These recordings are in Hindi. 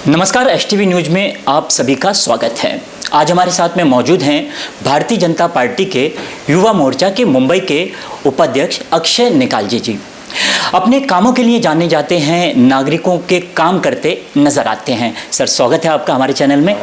नमस्कार, एसटीवी न्यूज में आप सभी का स्वागत है। आज हमारे साथ में मौजूद हैं भारतीय जनता पार्टी के युवा मोर्चा के मुंबई के उपाध्यक्ष अक्षय निकालजी जी। अपने कामों के लिए जाने जाते हैं, नागरिकों के काम करते नजर आते हैं। सर, स्वागत है आपका हमारे चैनल में।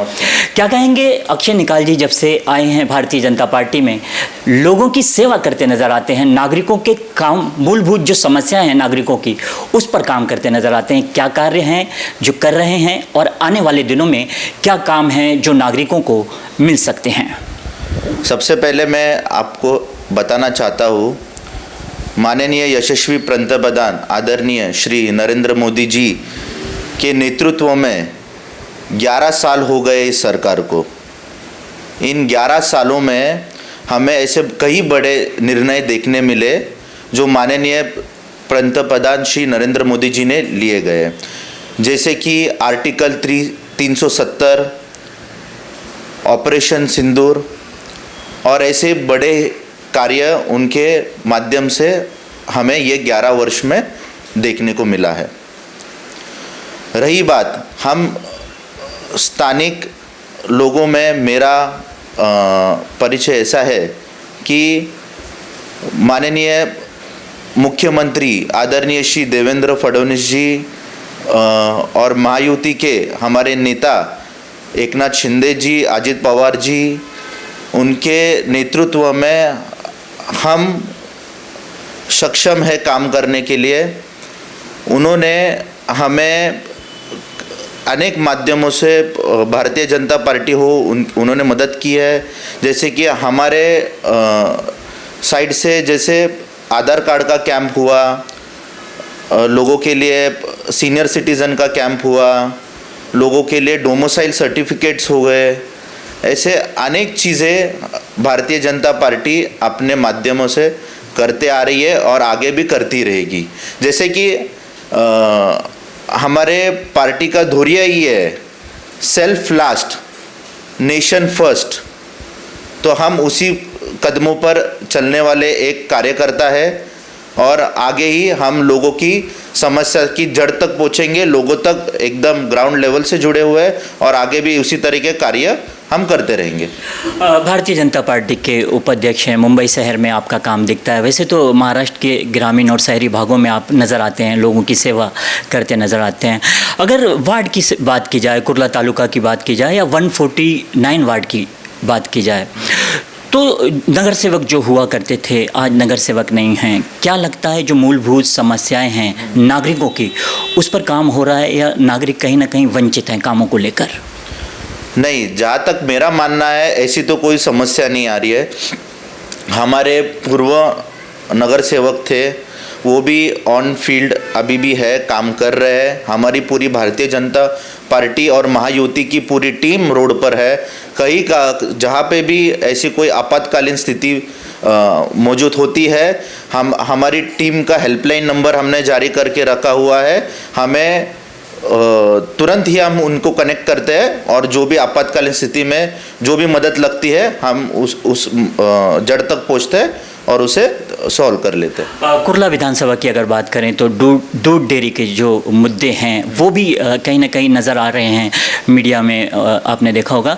क्या कहेंगे, अक्षय निकालजी जब से आए हैं भारतीय जनता पार्टी में, लोगों की सेवा करते नजर आते हैं, नागरिकों के काम, मूलभूत जो समस्याएं हैं नागरिकों की, उस पर काम करते नजर आते हैं। क्या कार्य हैं जो कर रहे हैं और आने वाले दिनों में क्या काम हैं जो नागरिकों को मिल सकते हैं? सबसे पहले मैं आपको बताना चाहता हूँ, माननीय यशस्वी पंतप्रधान आदरणीय श्री नरेंद्र मोदी जी के नेतृत्व में 11 साल हो गए इस सरकार को। इन 11 सालों में हमें ऐसे कई बड़े निर्णय देखने मिले जो माननीय पंतप्रधान श्री नरेंद्र मोदी जी ने लिए गए, जैसे कि आर्टिकल 370, ऑपरेशन सिंदूर और ऐसे बड़े कार्य उनके माध्यम से हमें ये 11 वर्ष में देखने को मिला है। रही बात हम स्थानिक लोगों में, मेरा परिचय ऐसा है कि माननीय मुख्यमंत्री आदरणीय श्री देवेंद्र फडणवीस जी और महायुति के हमारे नेता एकनाथ शिंदे जी, अजित पवार जी, उनके नेतृत्व में हम सक्षम है काम करने के लिए। उन्होंने हमें अनेक माध्यमों से, भारतीय जनता पार्टी हो, उन्होंने मदद की है। जैसे कि हमारे साइड से जैसे आधार कार्ड का कैंप हुआ, लोगों के लिए सीनियर सिटीज़न का कैंप हुआ, लोगों के लिए डोमिसाइल सर्टिफिकेट्स हो गए। ऐसे अनेक चीज़ें भारतीय जनता पार्टी अपने माध्यमों से करते आ रही है और आगे भी करती रहेगी। जैसे कि हमारे पार्टी का धैर्य ही है सेल्फ लास्ट, नेशन फर्स्ट। तो हम उसी कदमों पर चलने वाले एक कार्यकर्ता है और आगे ही हम लोगों की समस्या की जड़ तक पहुंचेंगे, लोगों तक एकदम ग्राउंड लेवल से जुड़े हुए हैं और आगे भी उसी तरीके कार्य हम करते रहेंगे। भारतीय जनता पार्टी के उपाध्यक्ष हैं, मुंबई शहर में आपका काम दिखता है। वैसे तो महाराष्ट्र के ग्रामीण और शहरी भागों में आप नज़र आते हैं, लोगों की सेवा करते नज़र आते हैं। अगर वार्ड की बात की जाए, कुर्ला तालुका की बात की जाए या 149 वार्ड की बात की जाए, तो नगर सेवक जो हुआ करते थे आज नगर सेवक नहीं हैं। क्या लगता है जो मूलभूत समस्याएं हैं नागरिकों की, उस पर काम हो रहा है या नागरिक कहीं ना कहीं वंचित हैं कामों को लेकर? नहीं, जहाँ तक मेरा मानना है ऐसी तो कोई समस्या नहीं आ रही है। हमारे पूर्व नगर सेवक थे, वो भी ऑन फील्ड अभी भी है, काम कर रहे हैं। हमारी पूरी भारतीय जनता पार्टी और महायुति की पूरी टीम रोड पर है। कहीं का जहाँ पे भी ऐसी कोई आपातकालीन स्थिति मौजूद होती है, हमारी टीम का हेल्पलाइन नंबर हमने जारी करके रखा हुआ है। हमें तुरंत ही हम उनको कनेक्ट करते हैं और जो भी आपातकालीन स्थिति में जो भी मदद लगती है हम उस जड़ तक पहुंचते हैं और उसे सॉल्व कर लेते हैं। कुर्ला विधानसभा की अगर बात करें तो दूध डेयरी के जो मुद्दे हैं वो भी कहीं ना कहीं नज़र आ रहे हैं मीडिया में। आपने देखा होगा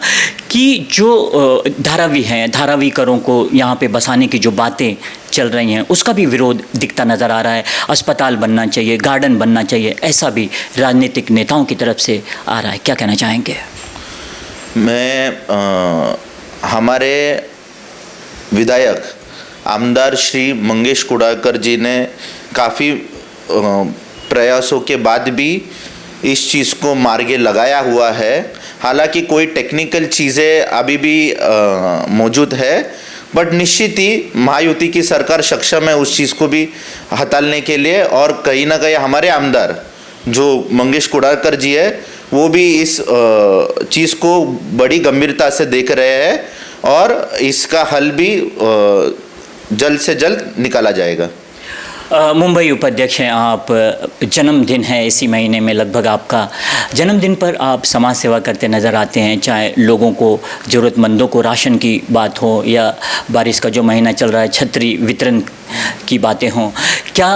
कि जो धारावी हैं, धारावी करों को यहाँ पे बसाने की जो बातें चल रही हैं उसका भी विरोध दिखता नज़र आ रहा है। अस्पताल बनना चाहिए, गार्डन बनना चाहिए, ऐसा भी राजनीतिक नेताओं की तरफ से आ रहा है। क्या कहना चाहेंगे? मैं हमारे विधायक आमदार श्री मंगेश कुडाळकर जी ने काफ़ी प्रयासों के बाद भी इस चीज़ को मार्गे लगाया हुआ है। हालांकि कोई टेक्निकल चीज़ें अभी भी मौजूद है, बट निश्चित ही महायुति की सरकार सक्षम है उस चीज़ को भी हटाने के लिए। और कहीं ना कहीं हमारे आमदार जो मंगेश कुडाळकर जी है वो भी इस चीज़ को बड़ी गंभीरता से देख रहे हैं और इसका हल भी जल्द से जल्द निकाला जाएगा। मुंबई उपाध्यक्ष हैं आप, जन्मदिन है इसी महीने में लगभग आपका। जन्मदिन पर आप समाज सेवा करते नज़र आते हैं, चाहे लोगों को, ज़रूरतमंदों को राशन की बात हो या बारिश का जो महीना चल रहा है छतरी वितरण की बातें हों। क्या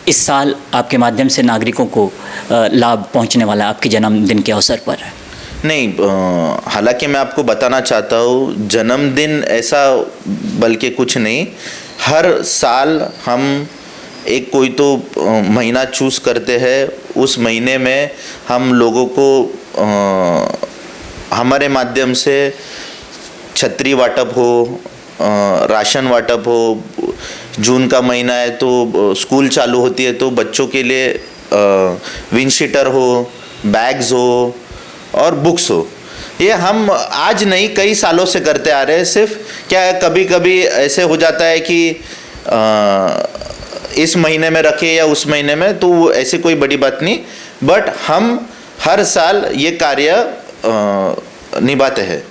इस साल आपके माध्यम से नागरिकों को लाभ पहुंचने वाला है आपके जन्मदिन के अवसर पर? नहीं, हालांकि मैं आपको बताना चाहता हूँ, जन्मदिन ऐसा बल्कि कुछ नहीं, हर साल हम एक कोई तो महीना चूज़ करते हैं, उस महीने में हम लोगों को हमारे माध्यम से छतरी वाटप हो, राशन वाटप हो, जून का महीना है तो स्कूल चालू होती है तो बच्चों के लिए विंड शीटर हो, बैग्स हो और बुक्स हो। ये हम आज नहीं कई सालों से करते आ रहे हैं। सिर्फ क्या है, कभी कभी ऐसे हो जाता है कि इस महीने में रखे या उस महीने में, तो ऐसी कोई बड़ी बात नहीं, बट हम हर साल ये कार्य निभाते हैं।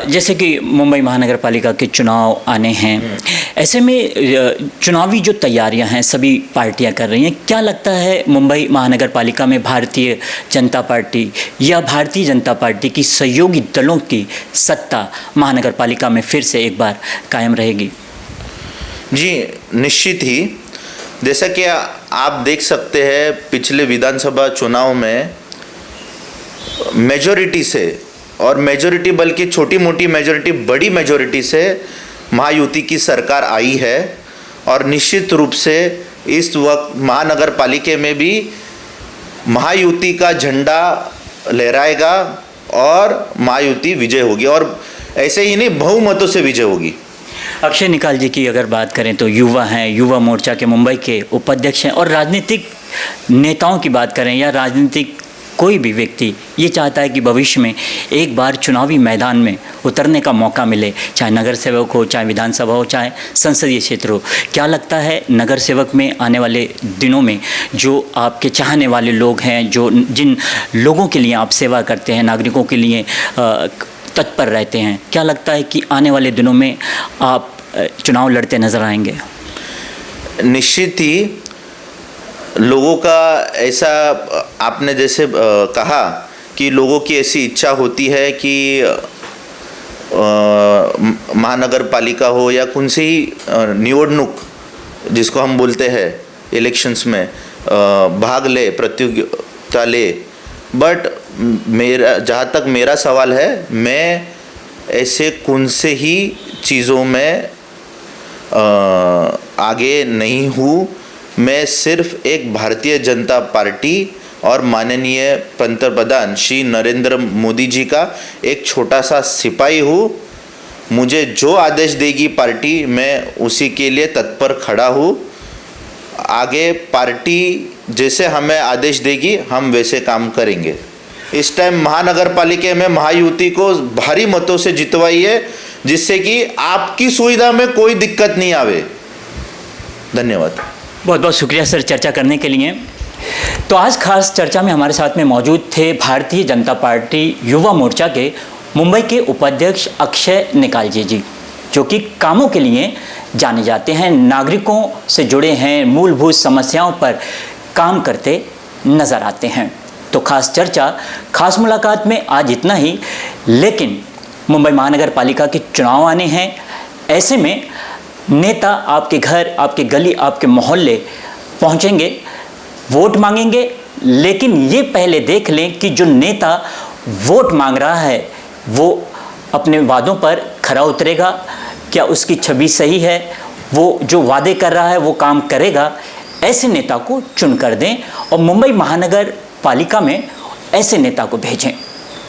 जैसे कि मुंबई महानगर पालिका के चुनाव आने हैं, ऐसे में चुनावी जो तैयारियां हैं सभी पार्टियां कर रही हैं, क्या लगता है मुंबई महानगर पालिका में भारतीय जनता पार्टी या भारतीय जनता पार्टी की सहयोगी दलों की सत्ता महानगर पालिका में फिर से एक बार कायम रहेगी? जी निश्चित ही। जैसा कि आप देख सकते हैं, पिछले विधानसभा चुनाव में मेजॉरिटी से, और मेजॉरिटी बल्कि छोटी मोटी मेजॉरिटी, बड़ी मेजॉरिटी से महायुति की सरकार आई है। और निश्चित रूप से इस वक्त महानगर पालिका में भी महायुति का झंडा लहराएगा और महायुति विजय होगी, और ऐसे ही नहीं, बहुमतों से विजय होगी। अक्षय निकाल जी की अगर बात करें तो युवा हैं, युवा मोर्चा के मुंबई के उपाध्यक्ष हैं, और राजनीतिक नेताओं की बात करें या राजनीतिक कोई भी व्यक्ति ये चाहता है कि भविष्य में एक बार चुनावी मैदान में उतरने का मौका मिले, चाहे नगर सेवक हो, चाहे विधानसभा हो, चाहे संसदीय क्षेत्र हो। क्या लगता है नगर सेवक में आने वाले दिनों में जो आपके चाहने वाले लोग हैं, जो जिन लोगों के लिए आप सेवा करते हैं, नागरिकों के लिए तत्पर रहते हैं, क्या लगता है कि आने वाले दिनों में आप चुनाव लड़ते नजर आएंगे? निश्चित ही लोगों का ऐसा, आपने जैसे कहा कि लोगों की ऐसी इच्छा होती है कि महानगर पालिका हो या कौन सी ही निवडणूक जिसको हम बोलते हैं इलेक्शंस में भाग ले, प्रतियोगिता ले, बट मेरा जहाँ तक मेरा सवाल है, मैं ऐसे कौन से ही चीज़ों में आगे नहीं हूँ। मैं सिर्फ एक भारतीय जनता पार्टी और माननीय पंतप्रधान श्री नरेंद्र मोदी जी का एक छोटा सा सिपाही हूँ। मुझे जो आदेश देगी पार्टी, मैं उसी के लिए तत्पर खड़ा हूँ। आगे पार्टी जैसे हमें आदेश देगी हम वैसे काम करेंगे। इस टाइम महानगर पालिका में महायुति को भारी मतों से जितवाइए, जिससे कि आपकी सुविधा में कोई दिक्कत नहीं आवे। धन्यवाद। बहुत बहुत शुक्रिया सर चर्चा करने के लिए। तो आज खास चर्चा में हमारे साथ में मौजूद थे भारतीय जनता पार्टी युवा मोर्चा के मुंबई के उपाध्यक्ष अक्षय निकालजे जी, जो कि कामों के लिए जाने जाते हैं, नागरिकों से जुड़े हैं, मूलभूत समस्याओं पर काम करते नजर आते हैं। तो खास चर्चा, खास मुलाकात में आज इतना ही, लेकिन मुंबई महानगर पालिका के चुनाव आने हैं। ऐसे में नेता आपके घर, आपके गली, आपके मोहल्ले पहुंचेंगे, वोट मांगेंगे, लेकिन ये पहले देख लें कि जो नेता वोट मांग रहा है वो अपने वादों पर खरा उतरेगा, क्या उसकी छवि सही है, वो जो वादे कर रहा है वो काम करेगा। ऐसे नेता को चुन कर दें और मुंबई महानगर पालिका में ऐसे नेता को भेजें।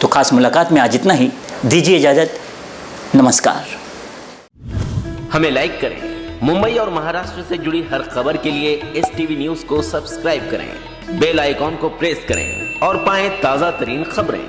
तो खास मुलाकात में आज इतना ही, दीजिए इजाज़त, नमस्कार। हमें लाइक करें। मुंबई और महाराष्ट्र से जुड़ी हर खबर के लिए STV न्यूज को सब्सक्राइब करें, बेल आइकॉन को प्रेस करें और पाएं ताजा तरीन खबरें।